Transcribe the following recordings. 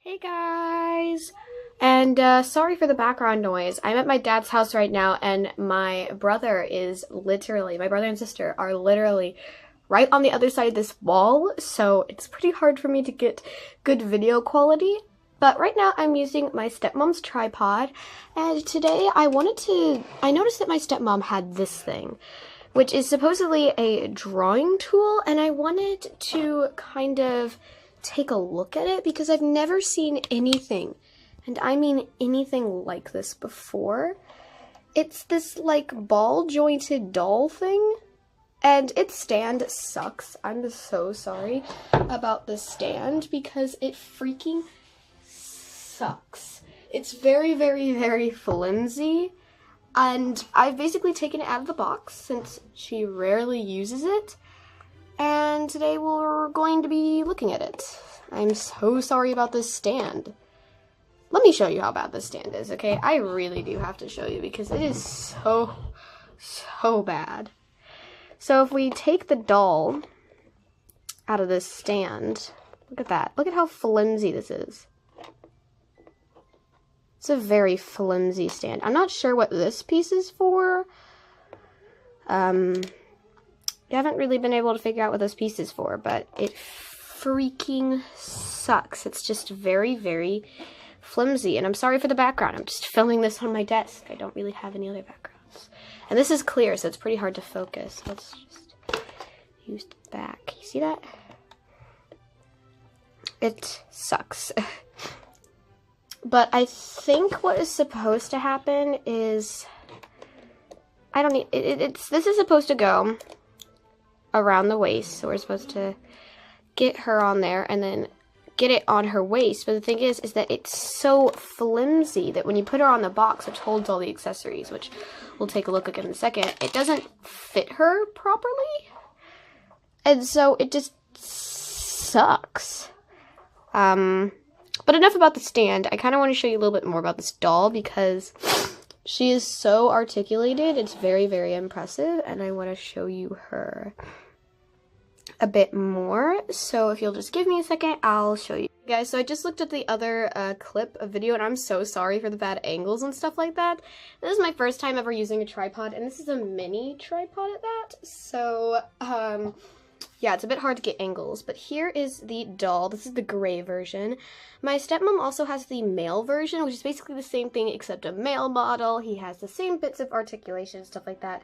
Hey guys! And sorry for the background noise. I'm at my dad's house right now and my brother and sister are literally right on the other side of this wall, so it's pretty hard for me to get good video quality. But right now I'm using my stepmom's tripod, and today I noticed that my stepmom had this thing, which is supposedly a drawing tool, and I wanted to kind of take a look at it because I've never seen anything, and I mean anything like this before. It's this like ball jointed doll thing, and its stand sucks. I'm so sorry about the stand because it freaking sucks. It's very, very, very flimsy, and I've basically taken it out of the box since she rarely uses it. And today we're going to be looking at it. I'm so sorry about this stand. Let me show you how bad this stand is, okay? I really do have to show you because it is so bad. So if we take the doll out of this stand, look at that. Look at how flimsy this is. It's a very flimsy stand. I'm not sure what this piece is for. I haven't really been able to figure out what this piece is for, but it freaking sucks. It's just very, very flimsy, and I'm sorry for the background. I'm just filming this on my desk. I don't really have any other backgrounds. And this is clear, so it's pretty hard to focus. Let's just use the back. You see that? It sucks. But I think what is supposed to happen is, this is supposed to go around the waist, so we're supposed to get her on there and then get it on her waist. But the thing is that it's so flimsy that when you put her on the box, which holds all the accessories, which we'll take a look at in a second, it doesn't fit her properly, and so it just sucks. But enough about the stand. I kind of want to show you a little bit more about this doll because she is so articulated. It's very, very impressive, and I want to show you her a bit more. So if you'll just give me a second, I'll show you. Guys, so I just looked at the other clip of video, and I'm so sorry for the bad angles and stuff like that. This is my first time ever using a tripod, and this is a mini tripod at that. So, yeah, it's a bit hard to get angles, but here is the doll. This is the gray version. My stepmom also has the male version, which is basically the same thing except a male model. He has the same bits of articulation and stuff like that,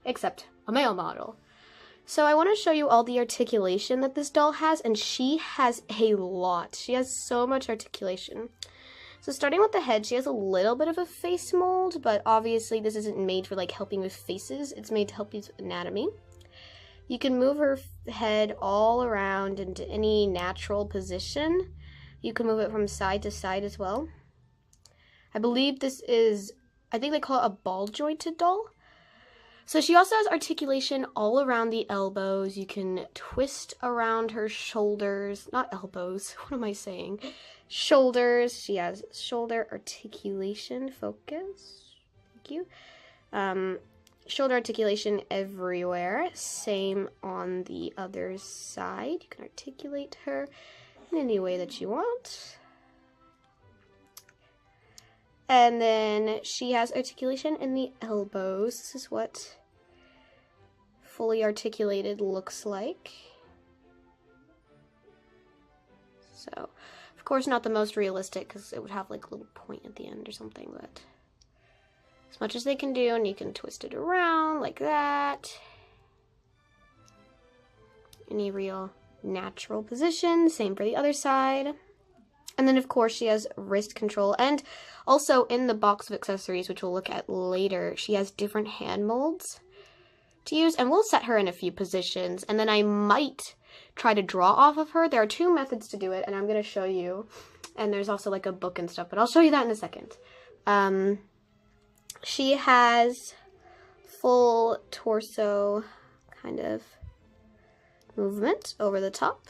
except a male model. So I want to show you all the articulation that this doll has, and she has a lot. She has so much articulation. So starting with the head, she has a little bit of a face mold, but obviously this isn't made for like helping with faces. It's made to help you with anatomy. You can move her head all around into any natural position. You can move it from side to side as well. I believe this is, I think they call it a ball jointed doll. So she also has articulation all around the elbows. You can twist around her shoulders, not elbows, what am I saying? Shoulders. She has shoulder articulation, focus, thank you. Shoulder articulation everywhere. Same on the other side. You can articulate her in any way that you want. And then she has articulation in the elbows. This is what fully articulated looks like. So, of course, not the most realistic because it would have like a little point at the end or something, but as much as they can do, and you can twist it around like that. Any real natural position. Same for the other side. And then, of course, she has wrist control. And also in the box of accessories, which we'll look at later, she has different hand molds to use. And we'll set her in a few positions. And then I might try to draw off of her. There are two methods to do it, and I'm going to show you. And there's also like a book and stuff, but I'll show you that in a second. She has full torso kind of movement over the top.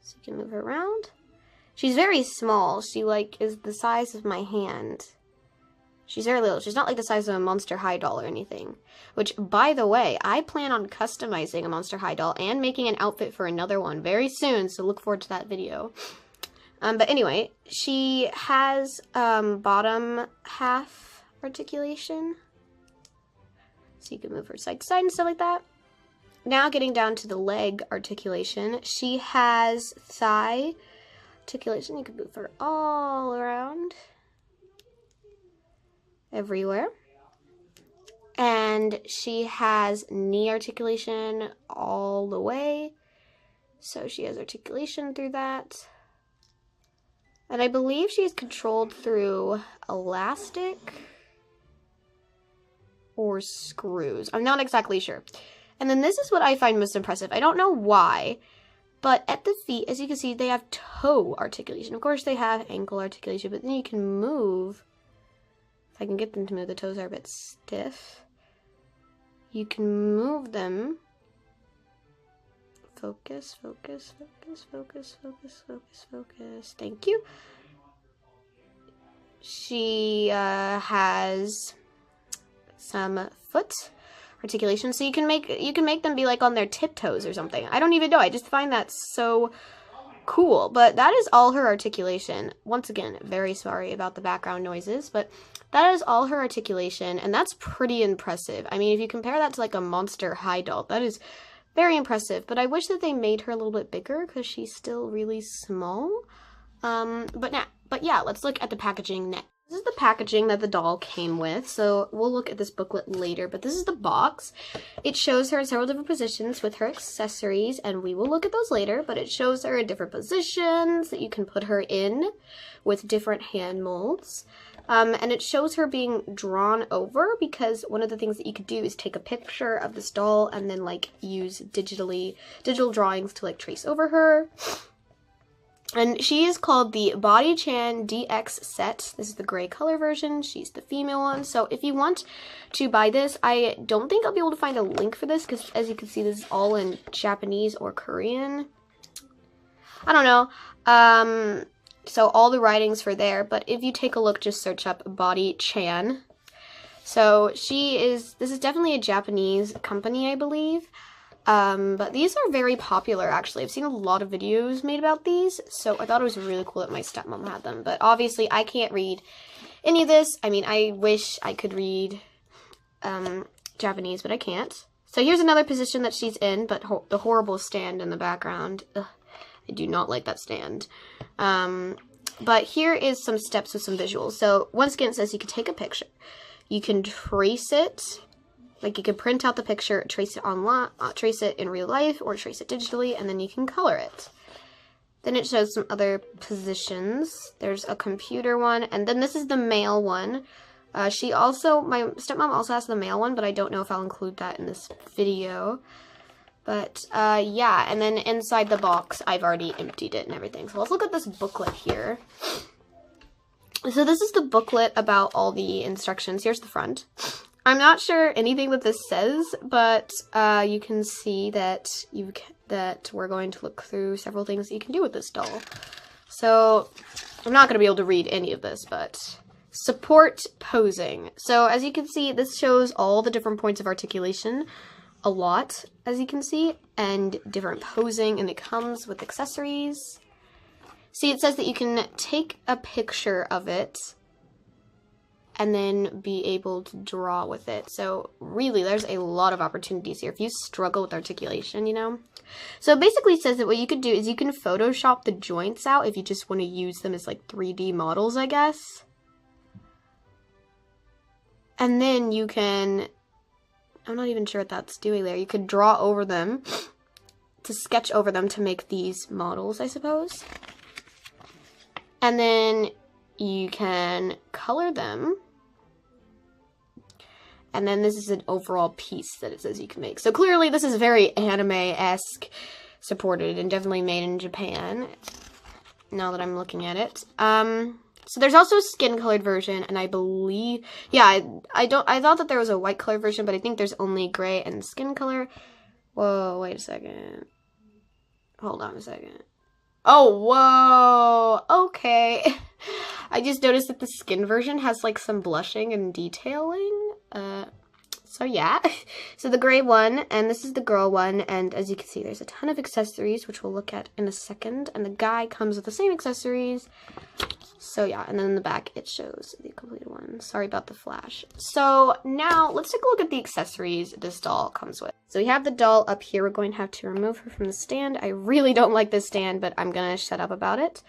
So you can move her around. She's very small. She like is the size of my hand. She's very little. She's not like the size of a Monster High doll or anything. Which, by the way, I plan on customizing a Monster High doll and making an outfit for another one very soon, so look forward to that video. But anyway, she has bottom half articulation. So you can move her side to side and stuff like that. Now getting down to the leg articulation, she has thigh articulation. You can move her all around, everywhere. And she has knee articulation all the way. So she has articulation through that. And I believe she's controlled through elastic or screws. I'm not exactly sure. And then this is what I find most impressive. I don't know why, but at the feet, as you can see, they have toe articulation. Of course, they have ankle articulation, but then you can move. If I can get them to move, the toes are a bit stiff. You can move them. Focus, focus, focus, focus, focus, focus, focus. Thank you. She has some foot articulation, so you can make them be like on their tiptoes or something. I don't even know. I just find that so cool. But that is all her articulation. Once again, very sorry about the background noises, but that is all her articulation, and that's pretty impressive. I mean, if you compare that to like a Monster High doll, that is very impressive. But I wish that they made her a little bit bigger because she's still really small. But yeah, let's look at the packaging next. This is the packaging that the doll came with, so we'll look at this booklet later, but this is the box. It shows her in several different positions with her accessories, and we will look at those later, but it shows her in different positions that you can put her in with different hand molds. And it shows her being drawn over, because one of the things that you could do is take a picture of this doll and then like use digital drawings to like trace over her. And she is called the Bodychan DX set. This is the gray color version. She's the female one. So if you want to buy this, I don't think I'll be able to find a link for this because, as you can see, this is all in Japanese or Korean. I don't know. So all the writings for there. But if you take a look, just search up Bodychan. So this is definitely a Japanese company, I believe. But these are very popular, actually. I've seen a lot of videos made about these, so I thought it was really cool that my stepmom had them. But obviously, I can't read any of this. I mean, I wish I could read Japanese, but I can't. So here's another position that she's in, but the horrible stand in the background. Ugh, I do not like that stand. But here is some steps with some visuals. So once again, it says you can take a picture. You can trace it. Like, you can print out the picture, trace it online, trace it in real life, or trace it digitally, and then you can color it. Then it shows some other positions. There's a computer one, and then this is the male one. My stepmom also has the male one, but I don't know if I'll include that in this video. But, yeah, and then inside the box, I've already emptied it and everything. So let's look at this booklet here. So this is the booklet about all the instructions. Here's the front. I'm not sure anything that this says, but you can see that we're going to look through several things that you can do with this doll. So I'm not going to be able to read any of this, but support posing. So as you can see, this shows all the different points of articulation a lot, as you can see, and different posing, and it comes with accessories. See, it says that you can take a picture of it and then be able to draw with it. So really, there's a lot of opportunities here if you struggle with articulation, you know? So it basically says that what you could do is you can Photoshop the joints out if you just want to use them as like 3D models, I guess. And then you can, I'm not even sure what that's doing there. You could draw over them, to sketch over them to make these models, I suppose. And then you can color them. And then this is an overall piece that it says you can make. So clearly this is very anime-esque supported and definitely made in Japan, now that I'm looking at it. So there's also a skin-colored version, and I believe, yeah, I thought that there was a white-colored version, but I think there's only gray and skin color. Whoa, wait a second. Hold on a second. Oh, whoa, okay. I just noticed that the skin version has like some blushing and detailing. So yeah, so the gray one, and this is the girl one, and as you can see, there's a ton of accessories, which we'll look at in a second, and the guy comes with the same accessories. So yeah, and then in the back, it shows the completed one. Sorry about the flash. So now, let's take a look at the accessories this doll comes with. So we have the doll up here. We're going to have to remove her from the stand. I really don't like this stand, but I'm gonna shut up about it.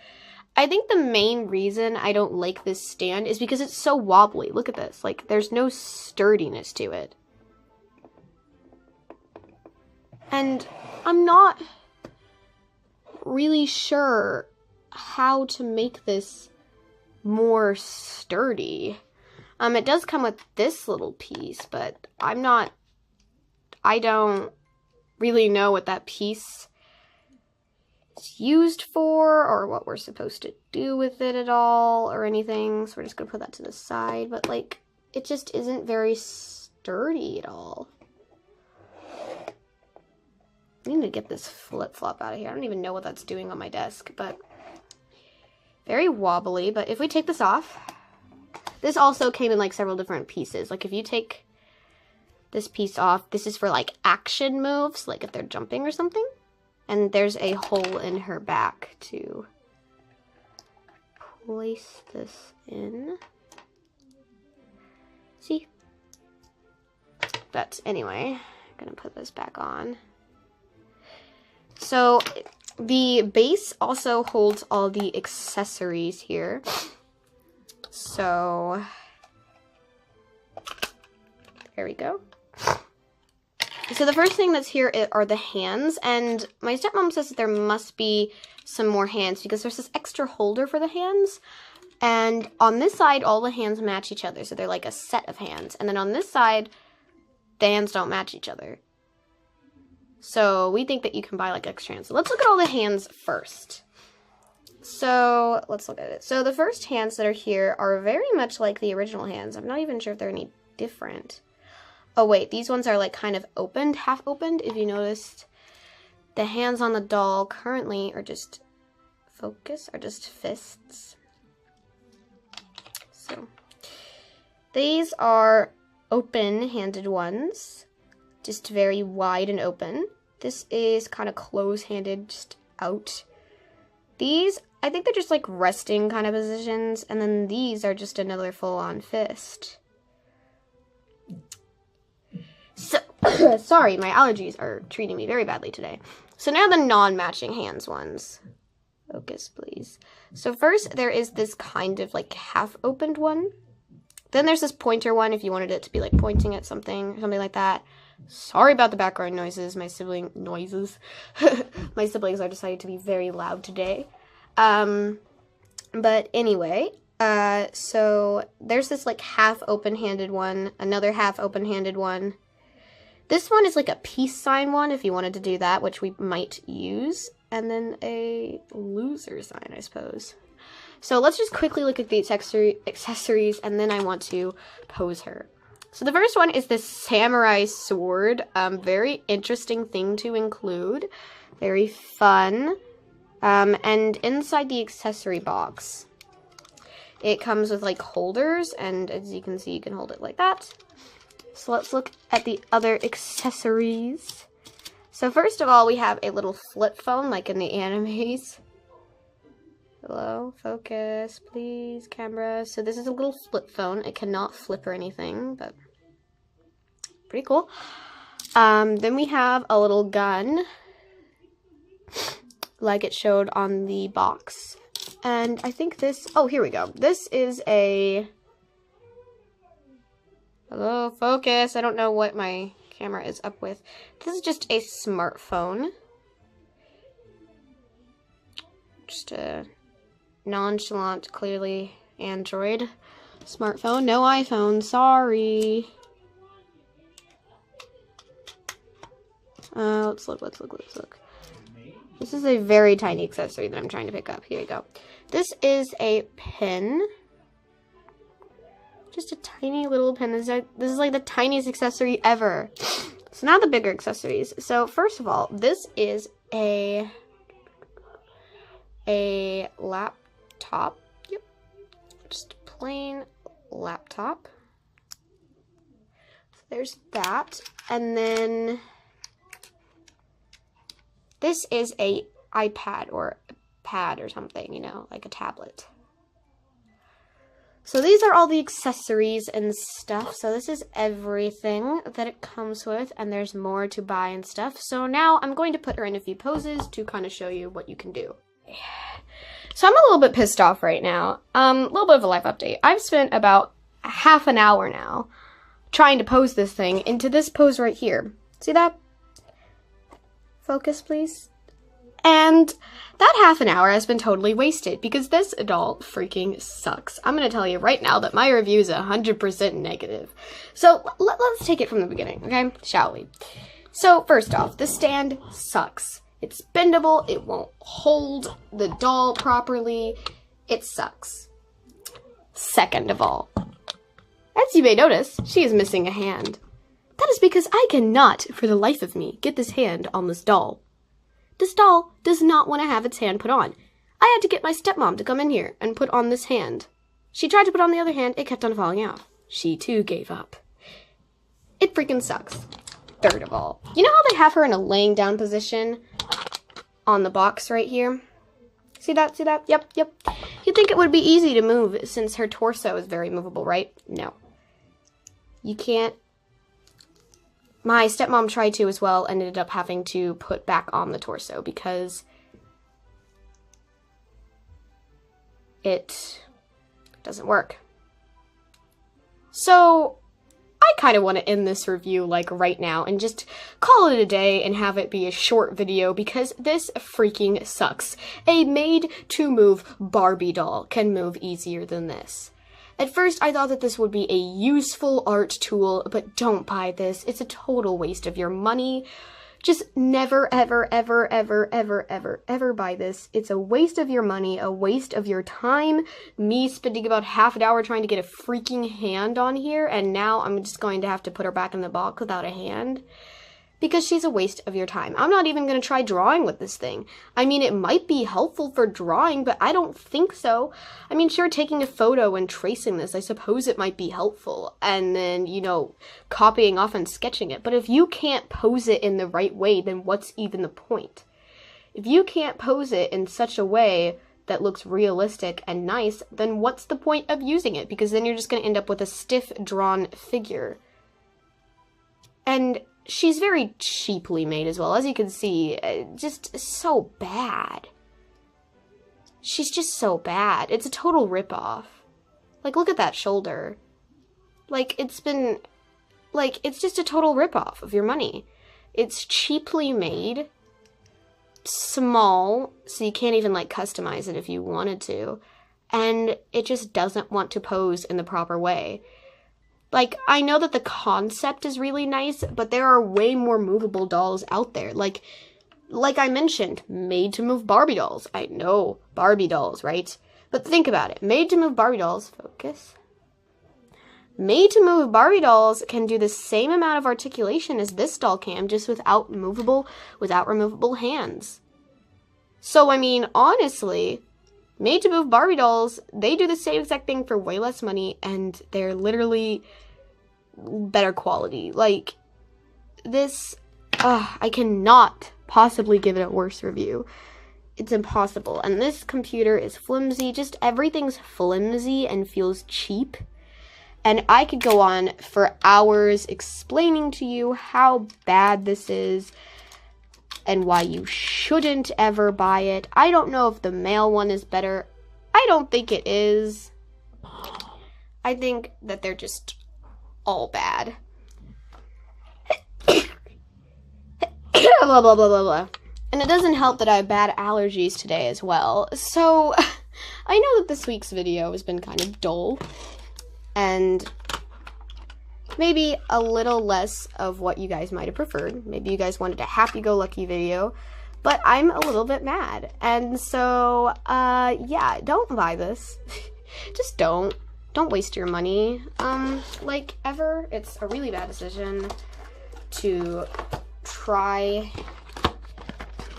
I think the main reason I don't like this stand is because it's so wobbly. Look at this. Like, there's no sturdiness to it. And I'm not really sure how to make this more sturdy. It does come with this little piece, but I don't really know what that piece is used for or what we're supposed to do with it at all or anything. So we're just gonna put that to the side, but like, it just isn't very sturdy at all. I need to get this flip-flop out of here. I don't even know what that's doing on my desk, but very wobbly. But if we take this off, this also came in like several different pieces. Like if you take this piece off, this is for like action moves, like if they're jumping or something. And there's a hole in her back to place this in. See? But anyway, I'm gonna put this back on. So the base also holds all the accessories here. So there we go. So the first thing that's here are the hands, and my stepmom says that there must be some more hands because there's this extra holder for the hands. And on this side, all the hands match each other, so they're like a set of hands. And then on this side, the hands don't match each other. So we think that you can buy like extra hands. So let's look at all the hands first. So let's look at it. So the first hands that are here are very much like the original hands. I'm not even sure if they're any different. Oh wait, these ones are like kind of opened, half opened. If you noticed, the hands on the doll currently are just fists. So these are open-handed ones, just very wide and open. This is kind of close-handed, just out. These, I think they're just like resting kind of positions, and then these are just another full-on fist. So, sorry, my allergies are treating me very badly today. So now the non-matching hands ones. Focus, please. So first, there is this kind of like half-opened one. Then there's this pointer one if you wanted it to be like pointing at something, something like that. Sorry about the background noises, my siblings are deciding to be very loud today. But anyway, so there's this like half open-handed one, another half open-handed one. This one is like a peace sign one if you wanted to do that, which we might use. And then a loser sign, I suppose. So let's just quickly look at the accessories, and then I want to pose her. So the first one is this samurai sword. Very interesting thing to include. Very fun. And inside the accessory box, it comes with like holders, and as you can see, you can hold it like that. So let's look at the other accessories. So first of all, we have a little flip phone, like in the animes. Hello, focus, please, camera. So this is a little flip phone. It cannot flip or anything, but pretty cool. Then we have a little gun, like it showed on the box. And I think this, oh, here we go. This is a, hello, focus. I don't know what my camera is up with. This is just a smartphone. Just a nonchalant, clearly Android smartphone. No iPhone, sorry. Let's look. This is a very tiny accessory that I'm trying to pick up. Here we go. This is a pin. Just a tiny little pin. This is like the tiniest accessory ever. So now the bigger accessories. So first of all, this is a laptop. Yep. Just a plain laptop. there's that. And then this is a iPad or pad or something, you know, like a tablet. So these are all the accessories and stuff. So this is everything that it comes with, and there's more to buy and stuff. So now I'm going to put her in a few poses to kind of show you what you can do. So I'm a little bit pissed off right now. A little bit of a life update. I've spent about half an hour now trying to pose this thing into this pose right here. See that? Focus, please. And that half an hour has been totally wasted because this doll freaking sucks. I'm going to tell you right now that my review is 100% negative. So let's take it from the beginning, okay? Shall we? So first off, the stand sucks. It's bendable. It won't hold the doll properly. It sucks. Second of all, as you may notice, she is missing a hand. That is because I cannot, for the life of me, get this hand on this doll. This doll does not want to have its hand put on. I had to get my stepmom to come in here and put on this hand. She tried to put on the other hand, it kept on falling off. She too gave up. It freaking sucks. Third of all, you know how they have her in a laying down position on the box right here? See that? See that? Yep. You'd think it would be easy to move since her torso is very movable, right? No. You can't. My stepmom tried to as well and ended up having to put back on the torso because it doesn't work. So I kind of want to end this review like right now and just call it a day and have it be a short video because this freaking sucks. A made-to-move Barbie doll can move easier than this. At first, I thought that this would be a useful art tool, but don't buy this. It's a total waste of your money. Just never, ever, ever, ever, ever, ever, ever buy this. It's a waste of your money, a waste of your time. Me spending about half an hour trying to get a freaking hand on here, and now I'm just going to have to put her back in the box without a hand. Because she's a waste of your time. I'm not even going to try drawing with this thing. I mean, it might be helpful for drawing, but I don't think so. I mean, sure, taking a photo and tracing this, I suppose it might be helpful. And then, you know, copying off and sketching it. But if you can't pose it in the right way, then what's even the point? If you can't pose it in such a way that looks realistic and nice, then what's the point of using it? Because then you're just going to end up with a stiff, drawn figure. And she's very cheaply made as well. As you can see, just so bad. She's just so bad. It's a total ripoff. Like, look at that shoulder. Like, it's just a total ripoff of your money. It's cheaply made, small, so you can't even, like, customize it if you wanted to. And it just doesn't want to pose in the proper way. Like, I know that the concept is really nice, but there are way more movable dolls out there. Like I mentioned, made-to-move Barbie dolls. I know, Barbie dolls, right? But think about it. Made-to-move Barbie dolls, focus. Made-to-move Barbie dolls can do the same amount of articulation as this doll can, just without removable hands. So, I mean, honestly, made-to-move Barbie dolls, they do the same exact thing for way less money, and they're literally better quality. Like, this, I cannot possibly give it a worse review. It's impossible. And this computer is flimsy. Just everything's flimsy and feels cheap. And I could go on for hours explaining to you how bad this is and why you shouldn't ever buy it. I don't know if the male one is better. I don't think it is. I think that they're just all bad. Blah, blah, blah, blah, blah. And it doesn't help that I have bad allergies today as well. So, I know that this week's video has been kind of dull. And maybe a little less of what you guys might have preferred. Maybe you guys wanted a happy-go-lucky video. But I'm a little bit mad. And so, yeah, don't buy this. Just don't. Don't waste your money. Like, ever. It's a really bad decision to try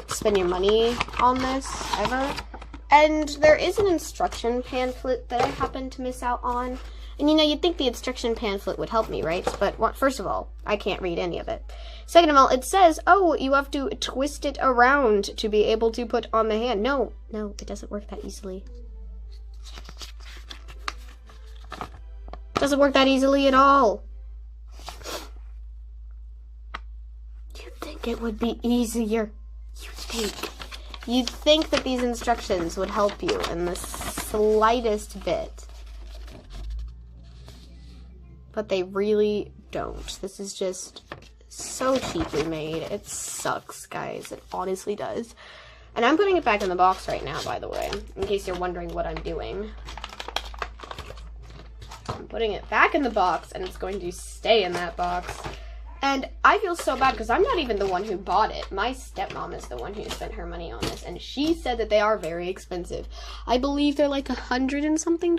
spend your money on this, ever. And there is an instruction pamphlet that I happened to miss out on. And you know, you'd think the instruction pamphlet would help me, right? But first of all, I can't read any of it. Second of all, it says, oh, you have to twist it around to be able to put on the hand. No, it doesn't work that easily. It doesn't work that easily at all. You'd think it would be easier. You'd think that these instructions would help you in the slightest bit. But they really don't. This is just so cheaply made. It sucks, guys. It honestly does. And I'm putting it back in the box right now, by the way, in case you're wondering what I'm doing. I'm putting it back in the box, and it's going to stay in that box. And I feel so bad because I'm not even the one who bought it. My stepmom is the one who spent her money on this, and she said that they are very expensive. I believe they're like $100 and something.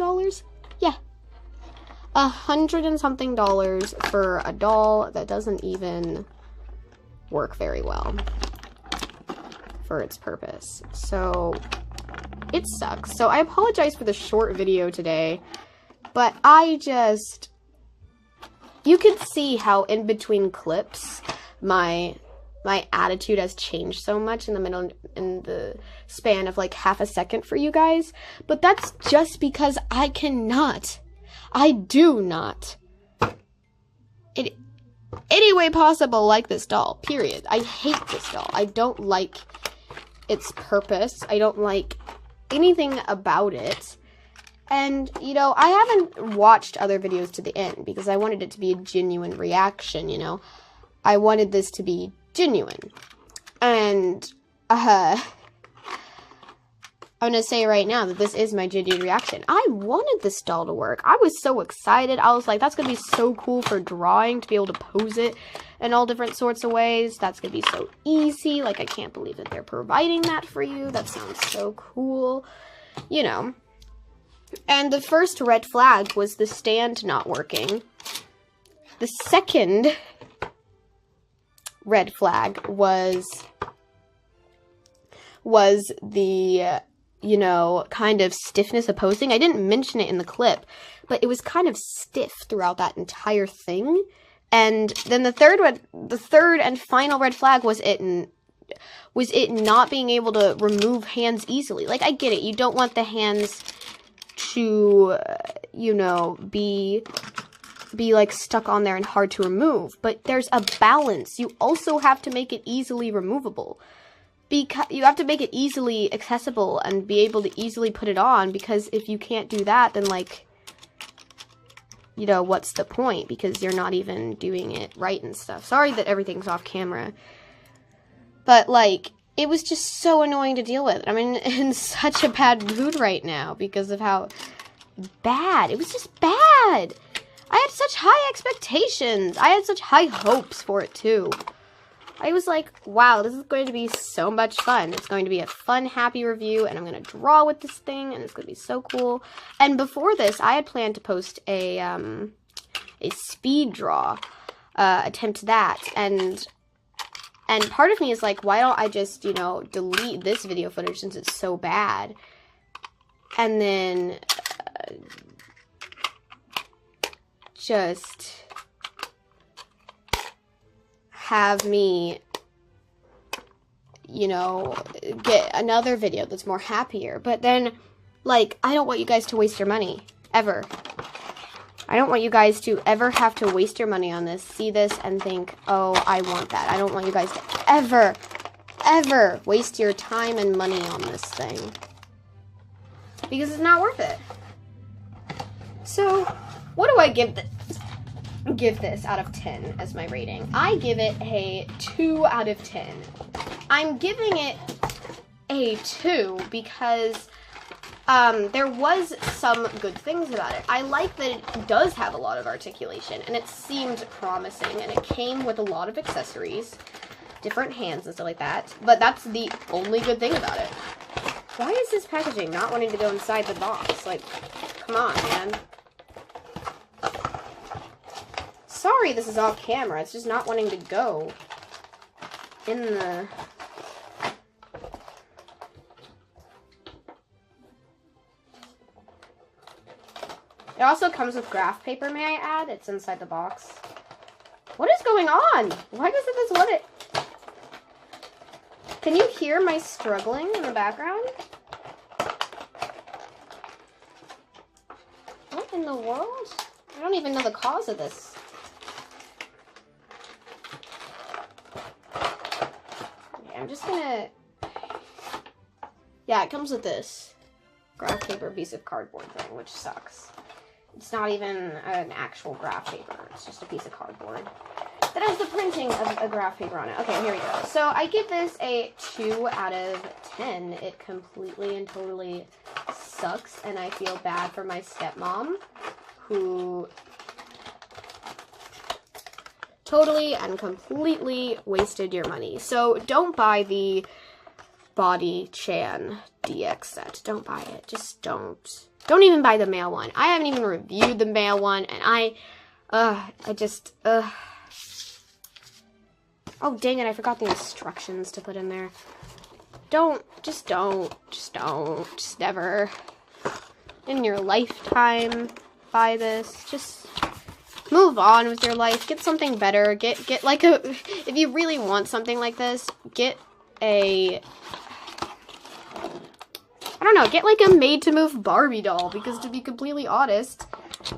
Yeah. $100 and something for a doll that doesn't even work very well for its purpose. So it sucks. So I apologize for the short video today, but you can see how in between clips my attitude has changed so much in the span of like half a second for you guys. But that's just because I do not in any way possible like this doll, period. I hate this doll. I don't like its purpose. I don't like anything about it. And, you know, I haven't watched other videos to the end because I wanted it to be a genuine reaction, you know. I wanted this to be genuine. And, I'm going to say right now that this is my genuine reaction. I wanted this doll to work. I was so excited. I was like, that's going to be so cool for drawing, to be able to pose it in all different sorts of ways. That's going to be so easy. Like, I can't believe that they're providing that for you. That sounds so cool. You know. And the first red flag was the stand not working. The second red flag was the, you know, kind of stiffness of posing. I didn't mention it in the clip, but it was kind of stiff throughout that entire thing. And then the third and final red flag was it not being able to remove hands easily. Like, I get it. You don't want the hands to, you know, be like stuck on there and hard to remove, but there's a balance. You also have to make it easily removable, because you have to make it easily accessible and be able to easily put it on, because if you can't do that, then, like, you know, what's the point? Because you're not even doing it right and stuff. Sorry that everything's off camera, but, like, it was just so annoying to deal with. I'm in such a bad mood right now because of how bad. It was just bad. I had such high expectations. I had such high hopes for it, too. I was like, wow, this is going to be so much fun. It's going to be a fun, happy review, and I'm going to draw with this thing, and it's going to be so cool. And before this, I had planned to post a speed draw, attempt that, and part of me is like, why don't I just, you know, delete this video footage since it's so bad, and then just have me, you know, get another video that's more happier. But then, like, I don't want you guys to waste your money, ever. I don't want you guys to ever have to waste your money on this, see this, and think, oh, I want that. I don't want you guys to ever waste your time and money on this thing, because it's not worth it. So, what do I give this out of 10 as my rating? I give it a 2 out of 10. I'm giving it a 2 because there was some good things about it. I like that it does have a lot of articulation, and it seemed promising, and it came with a lot of accessories, different hands and stuff like that, but that's the only good thing about it. Why is this packaging not wanting to go inside the box? Like, come on, man. Sorry this is off camera, it's just not wanting to go in the... It also comes with graph paper, may I add? It's inside the box. What is going on? Why doesn't this want it? Can you hear my struggling in the background? What in the world? I don't even know the cause of this. Okay, I'm just gonna... Yeah, it comes with this graph paper piece of cardboard thing, which sucks. It's not even an actual graph paper. It's just a piece of cardboard that has the printing of a graph paper on it. Okay, here we go. So I give this a 2 out of 10. It completely and totally sucks, and I feel bad for my stepmom, who totally and completely wasted your money. So don't buy the Body Chan DX set. Don't buy it. Just don't. Don't even buy the male one. I haven't even reviewed the male one, and oh, dang it, I forgot the instructions to put in there. Just never in your lifetime buy this. Just move on with your life. Get something better. Get like a, if you really want something like this, get a, I don't know, get like a made-to-move Barbie doll, because to be completely honest,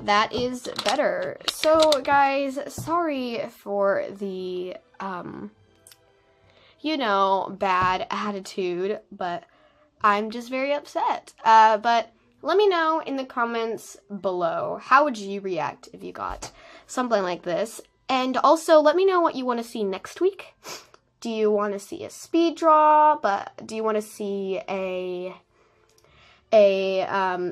that is better. So, guys, sorry for the, you know, bad attitude, but I'm just very upset. But let me know in the comments below, how would you react if you got something like this? And also, let me know what you want to see next week. Do you want to see a speed draw? But do you want to see a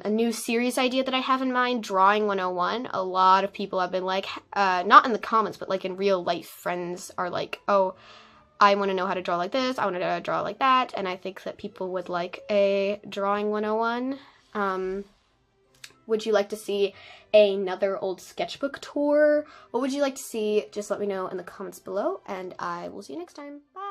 new series idea that I have in mind, Drawing 101. A lot of people have been like, not in the comments, but like in real life, friends are like, oh, I want to know how to draw like this, I want to draw like that, and I think that people would like a Drawing 101. Would you like to see another old sketchbook tour? What would you like to see? Just let me know in the comments below, and I will see you next time. Bye!